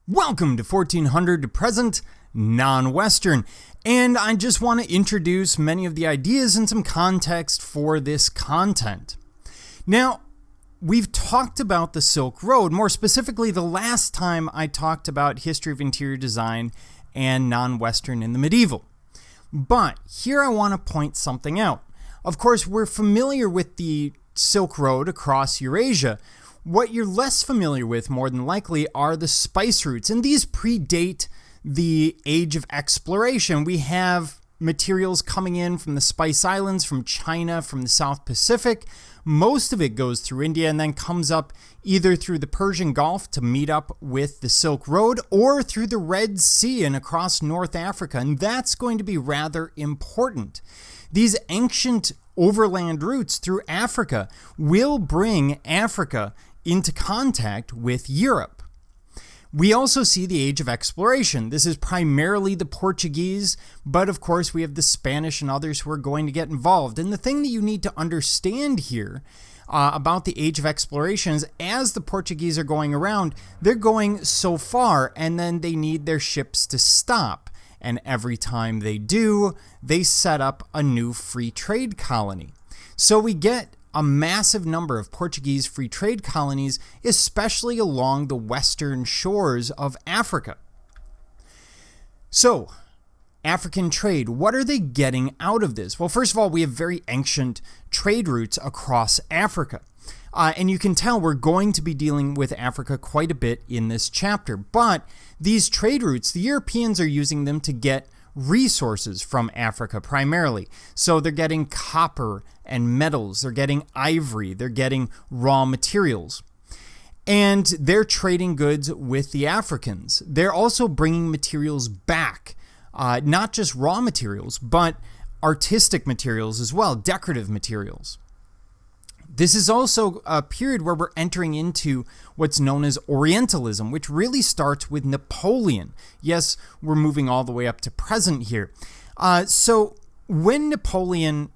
Welcome to 1400 to present, non-Western, and I just want to introduce many of the ideas and some context for this content. Now, we've talked about the Silk Road, more specifically the last time I talked about history of interior design and non-Western in the medieval. But here I want to point something out. Of course, we're familiar with the Silk Road across Eurasia. What you're less familiar with, more than likely, are the spice routes, and these predate the age of exploration. We have materials coming in from the Spice Islands, from China, from the South Pacific. Most of it goes through India and then comes up either through the Persian Gulf to meet up with the Silk Road or through the Red Sea and across North Africa, and that's going to be rather important. These ancient overland routes through Africa will bring Africa into contact with Europe. We also see the age of exploration. This is primarily the Portuguese, but of course we have the Spanish and others who are going to get involved. And the thing that you need to understand here about the age of exploration is as the Portuguese are going around, they're going so far and then they need their ships to stop. And every time they do, they set up a new free trade colony. So we get a massive number of Portuguese free trade colonies, especially along the western shores of Africa. So, African trade, what are they getting out of this? Well, first of all, we have very ancient trade routes across Africa. And you can tell we're going to be dealing with Africa quite a bit in this chapter. But these trade routes, the Europeans are using them to get resources from Africa primarily. So they're getting copper and metals, they're getting ivory, they're getting raw materials. And they're trading goods with the Africans. They're also bringing materials back, not just raw materials, but artistic materials as well, decorative materials. This is also a period where we're entering into what's known as Orientalism, which really starts with Napoleon. Yes, we're moving all the way up to present here. So when Napoleon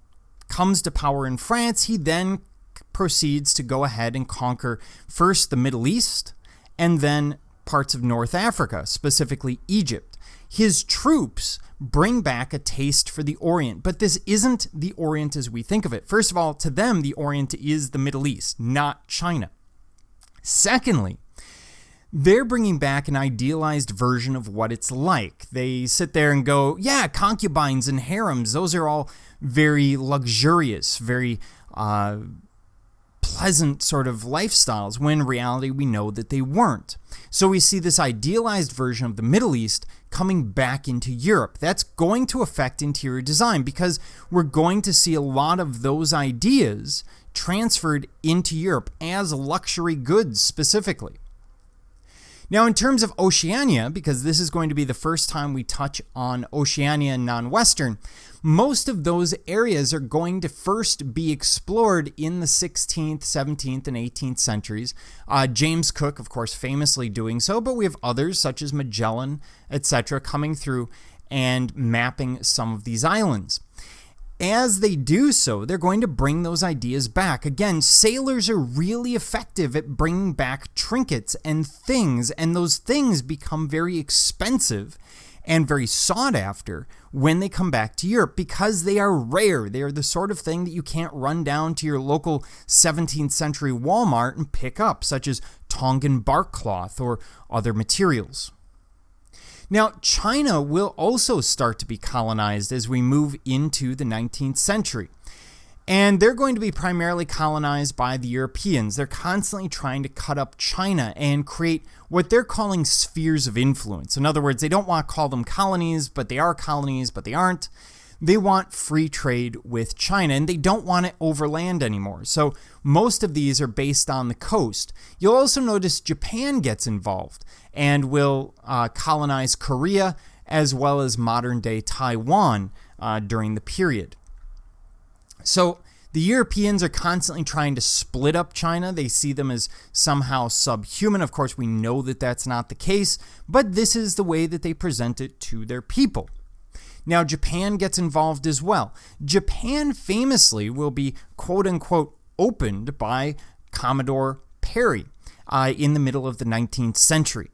comes to power in France, he then proceeds to go ahead and conquer first the Middle East and then parts of North Africa, specifically Egypt. His troops bring back a taste for the Orient, but this isn't the Orient as we think of it. First of all, to them, the Orient is the Middle East, not China. Secondly, they're bringing back an idealized version of what it's like. They sit there and go, yeah, concubines and harems, those are all very luxurious, very pleasant sort of lifestyles, when in reality we know that they weren't. So we see this idealized version of the Middle East coming back into Europe. That's going to affect interior design because we're going to see a lot of those ideas transferred into Europe as luxury goods specifically. Now, in terms of Oceania, because this is going to be the first time we touch on Oceania and non-Western, most of those areas are going to first be explored in the 16th, 17th, and 18th centuries. James Cook, of course, famously doing so, but we have others such as Magellan, etc., coming through and mapping some of these islands. As they do so, they're going to bring those ideas back. Again, sailors are really effective at bringing back trinkets and those things become very expensive and very sought after when they come back to Europe because they are rare. They are the sort of thing that you can't run down to your local 17th century Walmart and pick up, such as Tongan bark cloth or other materials. Now, China will also start to be colonized as we move into the 19th century. And they're going to be primarily colonized by the Europeans. They're constantly trying to cut up China and create what they're calling spheres of influence. In other words, they don't want to call them colonies, but they are colonies, but they aren't. They want free trade with China, and they don't want it overland anymore. So most of these are based on the coast. You'll also notice Japan gets involved and will colonize Korea as well as modern-day Taiwan during the period. So the Europeans are constantly trying to split up China. They see them as somehow subhuman. Of course, we know that that's not the case, but this is the way that they present it to their people. Now, Japan gets involved as well. Japan famously will be quote-unquote opened by Commodore Perry in the middle of the 19th century.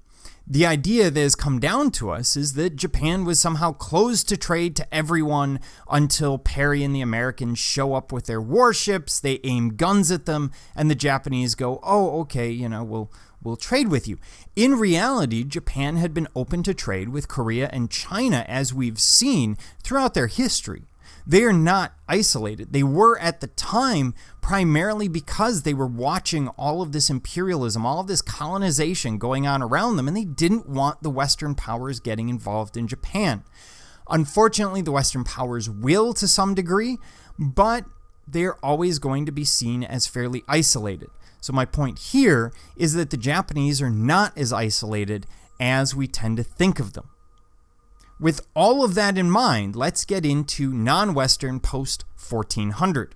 The idea that has come down to us is that Japan was somehow closed to trade to everyone until Perry and the Americans show up with their warships, they aim guns at them, and the Japanese go, oh, okay, we'll trade with you. In reality, Japan had been open to trade with Korea and China, as we've seen throughout their history. They are not isolated. They were at the time primarily because they were watching all of this imperialism, all of this colonization going on around them, and they didn't want the Western powers getting involved in Japan. Unfortunately, the Western powers will to some degree, but they're always going to be seen as fairly isolated. So my point here is that the Japanese are not as isolated as we tend to think of them. With all of that in mind, let's get into non-Western post-1400.